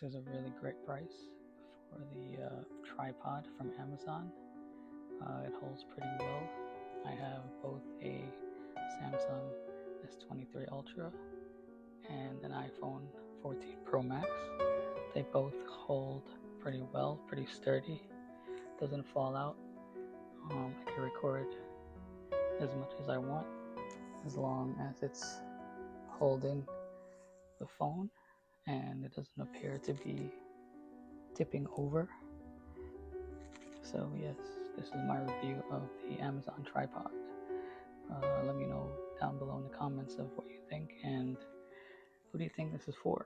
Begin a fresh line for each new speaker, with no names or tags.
this is a really great price for the tripod from Amazon. It holds pretty well. I have both a Samsung S23 Ultra and an iPhone 14 Pro Max. They both hold pretty well, pretty sturdy, doesn't fall out. I can record as much as I want as long as it's holding the phone and it doesn't appear to be tipping over. So yes, this is my review of the Amazon tripod. Let me know down below in the comments of what you think and who do you think this is for.